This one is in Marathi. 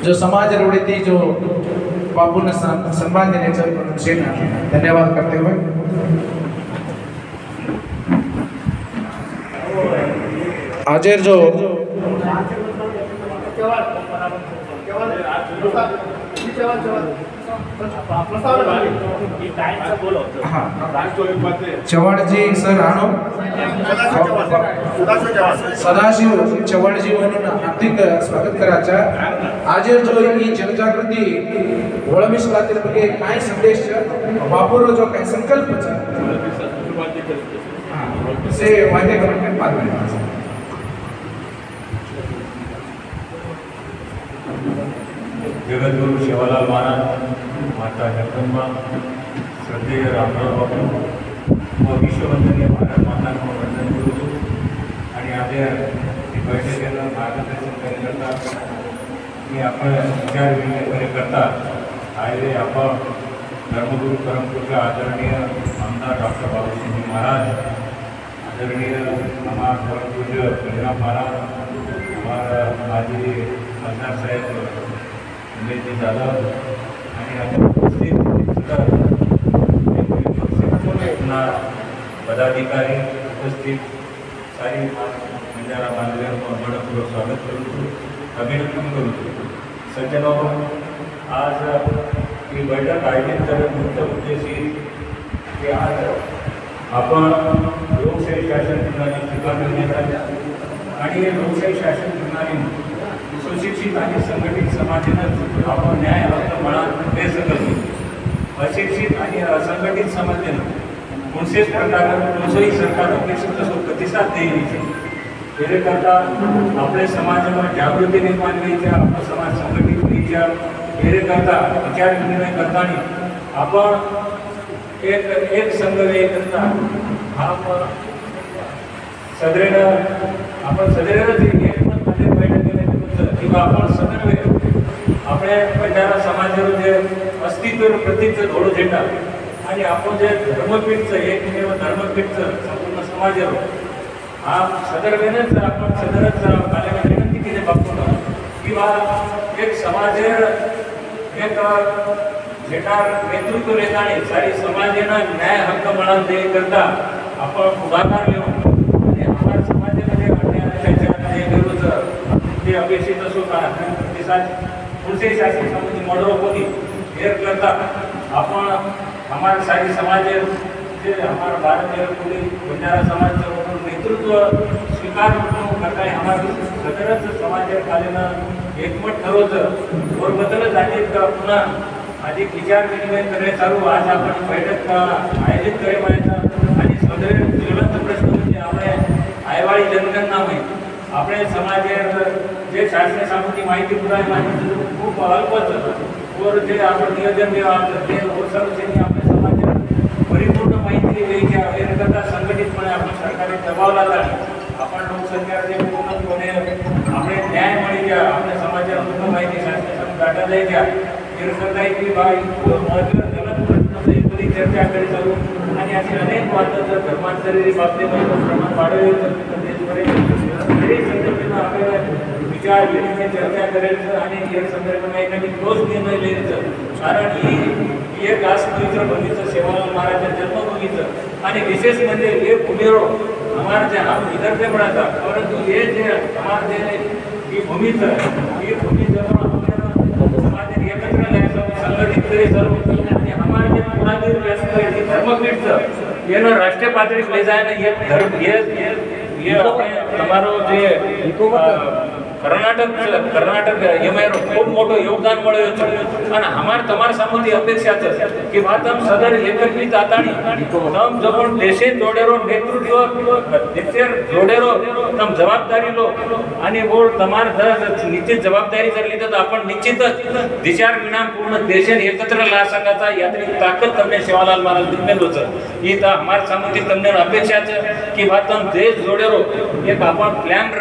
जो समाज रवड़ती जो बापू ने सम्मान देने से धन्यवाद करते हुए आज जो चव्हाण जी सर आणो सदाशिव चव्हाण जी म्हणून हार्दिक स्वागत करायचा। आज जो ही जनजागृती वळविसलातील ಬಗ್ಗೆ काय संदेश बापूर जो काय संकल्प से वादे करके बात करें। जगद्गुरु शिवालाल महाराज, माता जगदंबा, श्रद्धेय रामराव बापू व विश्ववंदनीय भारत माता को वंदन करू आणि आपल्या बैठकीला मार्गदर्शन करण्याकरता मी आपण विचार विनिमय करता आयले आपण धर्मगुरु परमपूज्य आदरणीय आमदार डॉक्टर बाबूसिंह महाराज, आदरणीय हमारा परमपूज्य बलराम महाराज, हमारा माजी खासदार साहेब जी जाधव पदाधिकारी उपस्थित सारी बंजारा बांधवांचं मनपूर्वक स्वागत करू, अभिनंदन करू। सज्जनों, आज ही बैठक आयोजित करण्याचा मुख्य उद्देश की आज आपण लोकशाही शासन प्रणाली स्वीकारण्याचा आणि लोकशाही शासन प्रणाली सुशिक्षित आणि संघटित समाजानं आपण न्याय हक्क मिळवण्याचा प्रयत्न करतो। अशिक्षित आणि असंघटित समाजानं कोणत्याच प्रकारे कोणतेही सरकार अपेक्षित असो प्रतिसाद द्यायचे याकरता आपल्या समाजामध्ये जागृती निर्माण करायची, आपला समाज संघटित करायचा याकरता विचार विनिमय करताना आपण एक संघ एकता हा सदरेन आपण सदरेनच किंवा आपण सदर्वे आपल्या बंजारा समाजाचं जे अस्तित्व प्रतीचं धोडं झेंडा आणि आपण जे धर्मपीठचं एकमेव धर्मपीठचं संपूर्ण समाजावर हा सदर्वेनच आपण सदरच मला विनंती केली बापून किंवा एक समाजेर एक झेंडार नेतृत्व लेतानी सारी समाजेना न्याय हक्क मिळवून देण्याकरता आपण पुढाकार घेऊन आणि आपल्या समाजामध्ये अन्यायाच्या विरुद्ध जे अपेक्षित असो का प्रतिसाद पुढचे शासन समिती मॉडल होती हेर करता आपण हमारे सारी समाज जे हमारा भारतीय बंजारा समाज नेतृत्व स्वीकार करता है हमारे सदरच समाज खालीना एकमत ठरवतं और बदल जाते पुन्हा अधिक विचार विनिमय करणे चालू आज आपण बैठक आयोजित करे माहिती आणि सदर ज्वलंत प्रश्न म्हणजे आपल्या आयवाळी जनगणना माहिती आपल्या समाजात जे शासकीय सामग्री माहिती पुराय माहिती खूप अल्पच और जे आपण नियोजन ते सर्वजणी आपल्या समाजात परिपूर्ण माहिती द्यायच्या याकरता संघटितपणे आपण सरकारने दबाव लावला आपण लोकसंख्याचे पूर्णपणे आपले न्याय मिळायच्या आपल्या समाजाला पूर्ण माहिती शासकीय डाटा द्यायच्या याकरता की बाई महत्त्व जलद प्रश्न एकूणी चर्चा करे चालू आणि असे अनेक वाद जर धर्मांतरी बाबतीमध्ये प्रमाण वाढवले विचार विनिमय चर्चा करायचं आणि या संदर्भात एखादी ठोस निर्णय घ्यायचं कारण ही एक पवित्र भूमीचं सेवालाल महाराजांच्या जन्मभूमीचं आणि विशेष म्हणजे हे भूमीवर हमारा हा विदर्भ पडायचा परंतु हे जे हमारे ही भूमीचं ही भूमी जवळ आपल्याला समाजाने एकत्र लायचं संघटित करे सर्व आणि हमारे जे पुरातन व्यासपीठ धर्मपीठचं यानं राष्ट्रीय पातळीवर ले जायनं एक धर्म ये हमारो जे कर्नाटक एमआर खूब मोटो योगदान मळ्यो आणि हमार तमार सामुदी अपेक्षा कि बात हम सदर एकत्रित आतानी तम जबन देशे जोडेरो नेतृत्व देशेर जोडेरो तम जबाबदारी लो आणि बोल तमार निश्चित जबाबदारी जर लीधं आपण निश्चितच दिशार विना पूर्ण देशेन एकत्र ला सकाचा यात्री ताकद तमने शिवालाल महाराज दिलेल होतं ही तर हमार सामुदी तमने अपेक्षा कि बात हम देश जोडेरो एक आपण प्लान